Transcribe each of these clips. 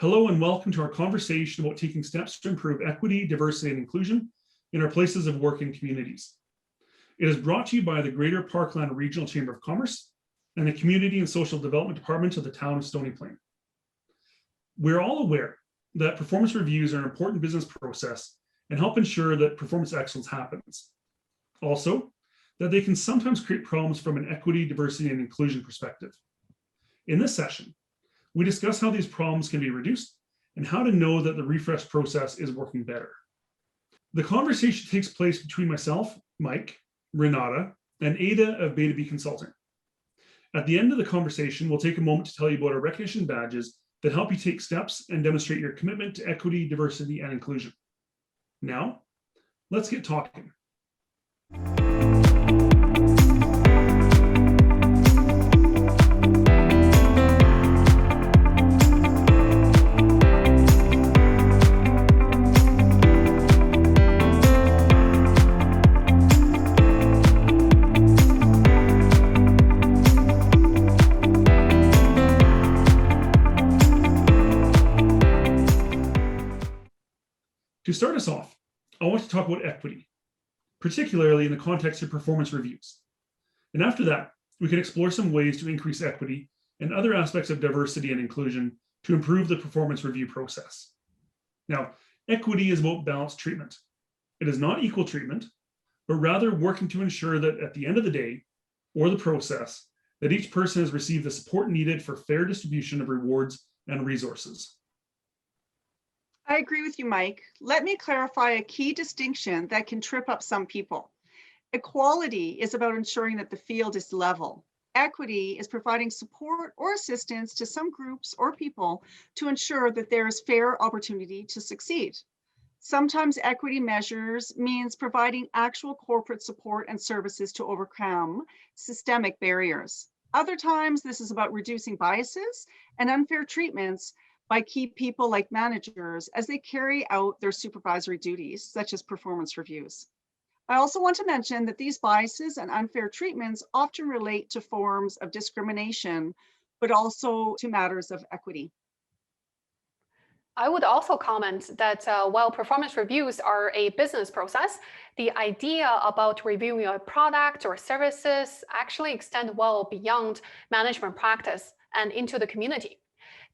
Hello and welcome to our conversation about taking steps to improve equity, diversity, and inclusion in our places of work and communities. It is brought to you by the Greater Parkland Regional Chamber of Commerce and the Community and Social Development Department of the town of Stony. We're all aware that performance reviews are an important business process and help ensure that performance excellence happens. Also, that they can sometimes create problems from an equity, diversity, and inclusion perspective. In this session, we discuss how these problems can be reduced and how to know that the refresh process is working better. The conversation takes place between myself, Mike, Renata, and Ada of BadaB Consulting. At the end of the conversation, we'll take a moment to tell you about our recognition badges that help you take steps and demonstrate your commitment to equity, diversity, and inclusion. Now, let's get talking. To start us off, I want to talk about equity, particularly in the context of performance reviews. And after that, we can explore some ways to increase equity and other aspects of diversity and inclusion to improve the performance review process. Now, equity is about balanced treatment. It is not equal treatment, but rather working to ensure that at the end of the day, or the process, that each person has received the support needed for fair distribution of rewards and resources. I agree with you, Mike. Let me clarify a key distinction that can trip up some people. Equality is about ensuring that the field is level. Equity is providing support or assistance to some groups or people to ensure that there is fair opportunity to succeed. Sometimes equity measures means providing actual corporate support and services to overcome systemic barriers. Other times, this is about reducing biases and unfair treatments by key people like managers as they carry out their supervisory duties, such as performance reviews. I also want to mention that these biases and unfair treatments often relate to forms of discrimination, but also to matters of equity. I would also comment that while performance reviews are a business process, the idea about reviewing a product or services actually extend well beyond management practice and into the community.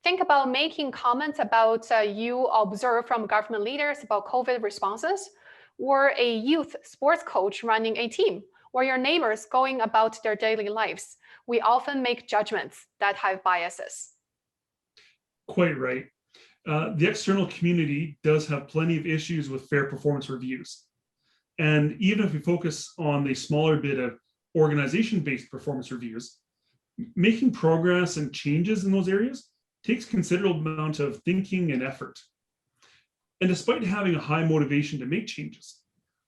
Think about making comments about you observe from government leaders about COVID responses, or a youth sports coach running a team, or your neighbors going about their daily lives. We often make judgments that have biases. Quite right. The external community does have plenty of issues with fair performance reviews. And even if we focus on the smaller bit of organization-based performance reviews, making progress and changes in those areas takes considerable amount of thinking and effort. And despite having a high motivation to make changes,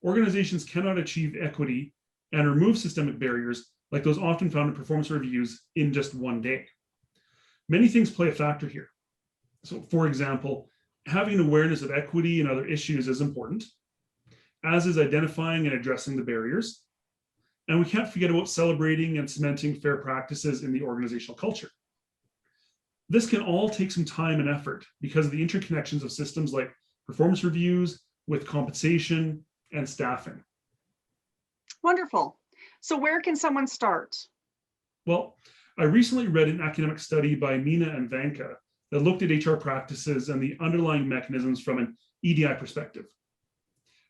organizations cannot achieve equity and remove systemic barriers like those often found in performance reviews in just one day. Many things play a factor here. So for example, having an awareness of equity and other issues is important, as is identifying and addressing the barriers. And we can't forget about celebrating and cementing fair practices in the organizational culture. This can all take some time and effort because of the interconnections of systems like performance reviews with compensation and staffing. Wonderful. So where can someone start? Well, I recently read an academic study by Mina and Vanka that looked at HR practices and the underlying mechanisms from an EDI perspective.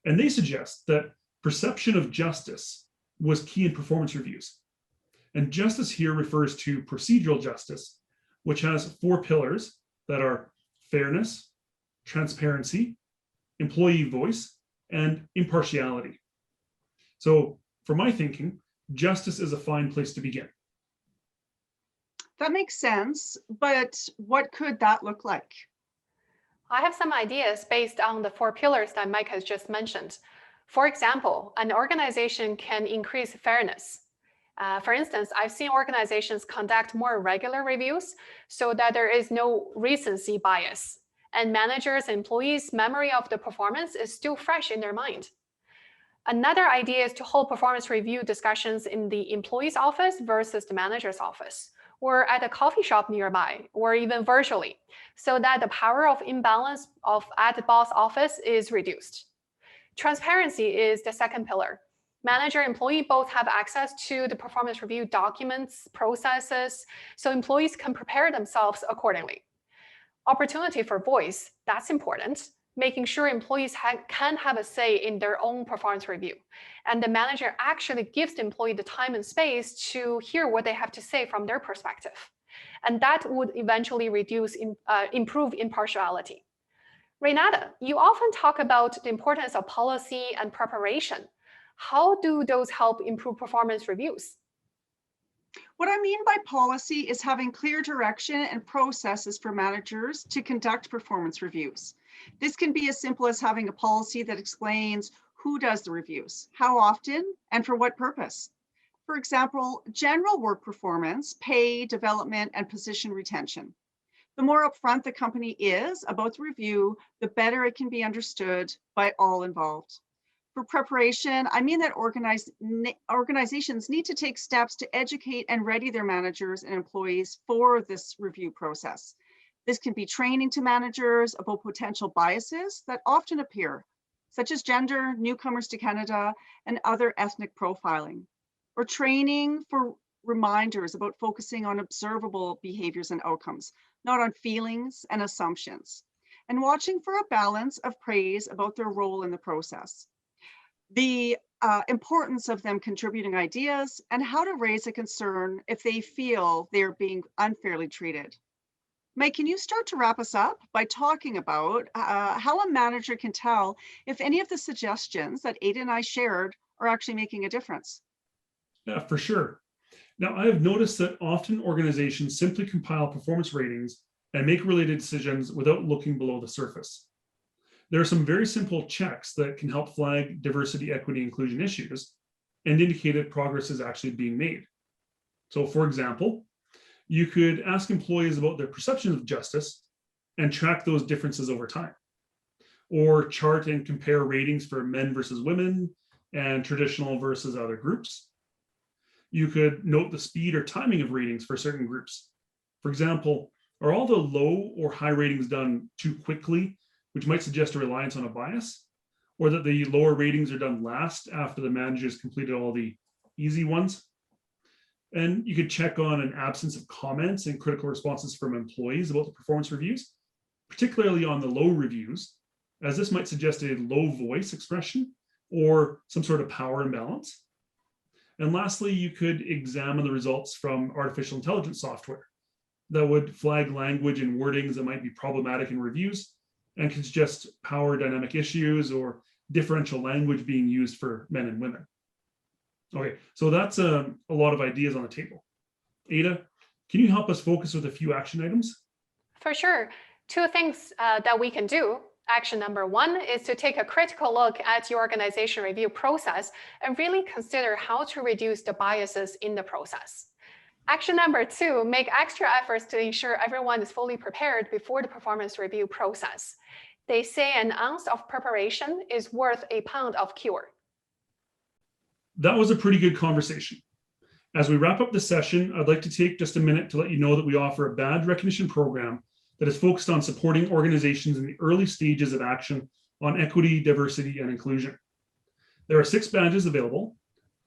And they suggest that perception of justice was key in performance reviews. And justice here refers to procedural justice, which has 4 pillars that are fairness, transparency, employee voice, and impartiality. So for my thinking, justice is a fine place to begin. That makes sense, but what could that look like? I have some ideas based on the 4 pillars that Mike has just mentioned. For example, an organization can increase fairness. For instance, I've seen organizations conduct more regular reviews so that there is no recency bias, and managers' and employees' memory of the performance is still fresh in their mind. Another idea is to hold performance review discussions in the employee's office versus the manager's office, or at a coffee shop nearby, or even virtually, so that the power of imbalance at the boss office is reduced. Transparency is the second pillar. Manager and employee both have access to the performance review documents, processes, so employees can prepare themselves accordingly. Opportunity for voice, that's important. Making sure employees can have a say in their own performance review. And the manager actually gives the employee the time and space to hear what they have to say from their perspective. And that would eventually improve impartiality. Renata, you often talk about the importance of policy and preparation. How do those help improve performance reviews? What I mean by policy is having clear direction and processes for managers to conduct performance reviews. This can be as simple as having a policy that explains who does the reviews, how often, and for what purpose. For example, general work performance, pay, development, and position retention. The more upfront the company is about the review, the better it can be understood by all involved. For preparation, I mean that organizations need to take steps to educate and ready their managers and employees for this review process. This can be training to managers about potential biases that often appear, such as gender, newcomers to Canada, and other ethnic profiling, or training for reminders about focusing on observable behaviors and outcomes, not on feelings and assumptions, and watching for a balance of praise about their role in the process. The importance of them contributing ideas and how to raise a concern if they feel they're being unfairly treated. Mike, can you start to wrap us up by talking about how a manager can tell if any of the suggestions that Ada and I shared are actually making a difference? Yeah, for sure. Now, I have noticed that often organizations simply compile performance ratings and make related decisions without looking below the surface. There are some very simple checks that can help flag diversity, equity, inclusion issues and indicate that progress is actually being made. So, for example, you could ask employees about their perception of justice and track those differences over time, or chart and compare ratings for men versus women and traditional versus other groups. You could note the speed or timing of ratings for certain groups. For example, are all the low or high ratings done too quickly, which might suggest a reliance on a bias, or that the lower ratings are done last after the managers completed all the easy ones? And you could check on an absence of comments and critical responses from employees about the performance reviews, particularly on the low reviews, as this might suggest a low voice expression or some sort of power imbalance. And lastly, you could examine the results from artificial intelligence software that would flag language and wordings that might be problematic in reviews and can suggest power dynamic issues or differential language being used for men and women. Okay, so that's a lot of ideas on the table. Ada, can you help us focus with a few action items? For sure. Two things that we can do. Action number one is to take a critical look at your organization review process and really consider how to reduce the biases in the process. Action number two, make extra efforts to ensure everyone is fully prepared before the performance review process. They say an ounce of preparation is worth a pound of cure. That was a pretty good conversation. As we wrap up the session, I'd like to take just a minute to let you know that we offer a badge recognition program that is focused on supporting organizations in the early stages of action on equity, diversity, and inclusion. There are 6 badges available: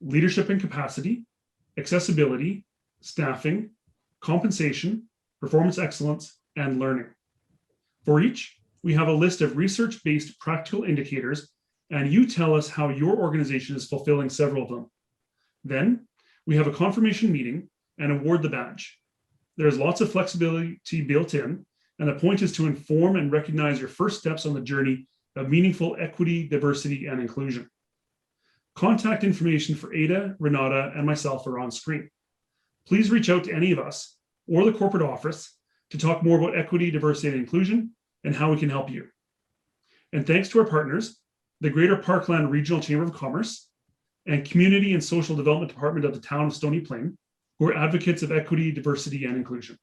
leadership and capacity, accessibility, staffing, compensation, performance excellence, and learning. For each, we have a list of research-based practical indicators, and you tell us how your organization is fulfilling several of them. Then we have a confirmation meeting and award the badge. There's lots of flexibility built in, and the point is to inform and recognize your first steps on the journey of meaningful equity, diversity, and inclusion. Contact information for Ada, Renata, and myself are on screen. Please reach out to any of us or the corporate office to talk more about equity, diversity, and inclusion and how we can help you. And thanks to our partners, the Greater Parkland Regional Chamber of Commerce and Community and Social Development Department of the Town of Stony Plain, who are advocates of equity, diversity, and inclusion.